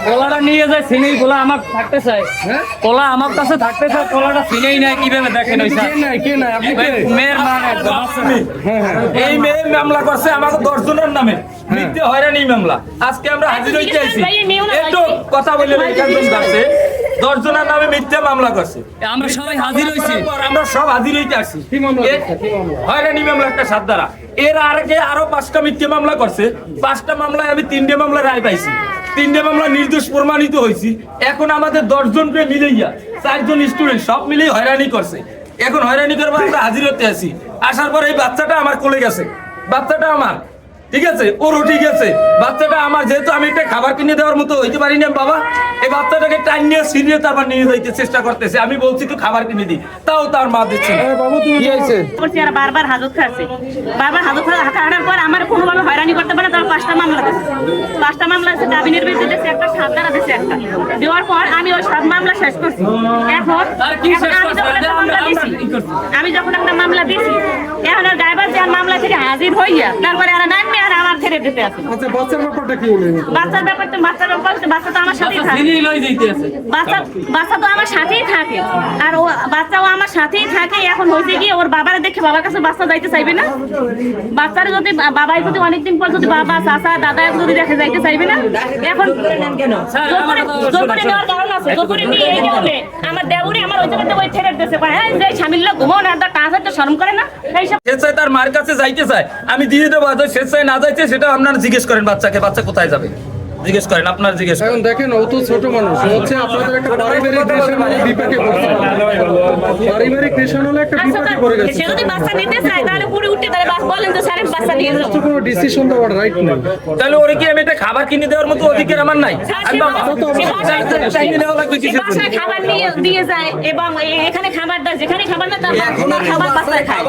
পোলাটা নিয়ে যায় সিনেই পোলা আমার থাকতে চায়, পোলা আমার কাছে থাকতে চায়, পোলাটা সিনেই নাই কিভাবে দেখেন ওই মেয়ের মা এই মেয়ের মামলা করছে আমাকে 10 জনের নামে মিথ্যে হয়রানি মামলা। আজকে আমরা হাজির হইতে আইছি, একটু কথা বলে একজন কাছে 10 জনের নামে মিথ্যে মামলা করছে। আমরা সবাই হাজির হইছি, আমরা সব হাজির হইতে আসছি। হয়রানি মামলা একটা 7 ধারা, এর আগে আরো 5টা মিথ্যে মামলা করছে। 5টা মামলায় আমি 3টে মামলা রায় পাইছি, 3টে মামলা নির্দোষ প্রমাণিত হয়েছি। এখন আমাদের 10 জনকে মিলাইয়া 4 জন স্টুডেন্ট সব মিলেই হয়রানি করছে। এখন হয়রানি করবো আমরা হাজির হতে আসি। আসার পর এই বাচ্চাটা আমার কোলে গেছে, বাচ্চাটা আমার ঠিক আছে, ওরও ঠিক আছে, বাচ্চাটা আমার। যেহেতু আমি একটা খাবার কিনে দেওয়ার মতো হইতে পারি না বাবা, এই বাচ্চাটাকে টাইম নিয়ে সিরিয়ে তারপর নিয়ে যাইতে চেষ্টা করতেছে। আমি বলছি তো খাবার কিনে দিই, তাও তার মা দিচ্ছে না। কি হয়েছে? বারবার হাজত খাচ্ছে, বারবার হাজত খাওয়ার পর আমার কোনোভাবে হয়রানি করতে পারে। তার 5টা মামলা দিচ্ছে, 5টা মামলা আছে, জামিনের বিরুদ্ধে দিচ্ছে একটা, 7 ধারা দিচ্ছে একটা। দেওয়ার পর আমি ওই সব মামলা শেষ করছি। এখন আমি যখন একটা মামলা দিছি, এখন আর ড্রাইভার যে মামলা থেকে হাজির হইয়া তারপরে আর নামবে আর আমার ছেড়ে দিতে আছে। আচ্ছা, বাচ্চার ব্যাপারটা কি হলো? বাচ্চার ব্যাপার তো বাচ্চা তো আমার সাথেই থাকে, বাচ্চা তো আমার সাথেই থাকে, আর ও বাচ্চাও আমার সাথেই থাকে। এখন হয়েছে কি, ওর বাবার দেখে বাবার কাছে বাচ্চা যাইতে চাইবে না। বাচ্চার যদি বাবাই যদি অনেকদিন পর যদি বাবা চাচা দাদা যদি দেখে যাইতে চাইবে না। এখন জোর করে নেওয়ার কারণ আছে, জোর করে নিয়ে এই কারণে আমার দেবুরি আমার ওই জায়গাতে ওই ছেড়ে দিতেছে, হ্যাঁ যে স্বামীর ঘুমো না, তার কাজ হয়তো শরম করে না। স্বেচ্ছায় তার মার কাছে যাইতে চায়, আমি দিয়ে দেবো। স্বেচ্ছায় না যাইতে সেটা আপনারা জিজ্ঞেস করেন বাচ্চাকে, বাচ্চা কোথায় যাবে জিজ্ঞেস করেন, আপনারা জিজ্ঞেস করেন। এখন দেখেন, ও তো ছোট মানুষ, হচ্ছে আপনাদের একটা পারিবারিক রেশন হলে বিপাকে পড়ছে, পারিবারিক রেশন হলে একটা বিপাকে পড়ে গেছে। সে যদি বাচ্চা নিতে চায় তাহলে পুরো উঠতে তাহলে বলেন তো স্যার বাচ্চা নিয়ে যাও, তো কোনো ডিসিশন দেওয়ার রাইট নেই। তাহলে ওরে কি আমি একটা খাবার কিনে দেওয়ার মতো অধিকার আমার নাই? আমি বাসায় খাবার নিয়ে দিয়ে যায় এবং এখানে খাবার দেয়, যেখানে খাবার না তার খাবার বাচ্চায় খায়।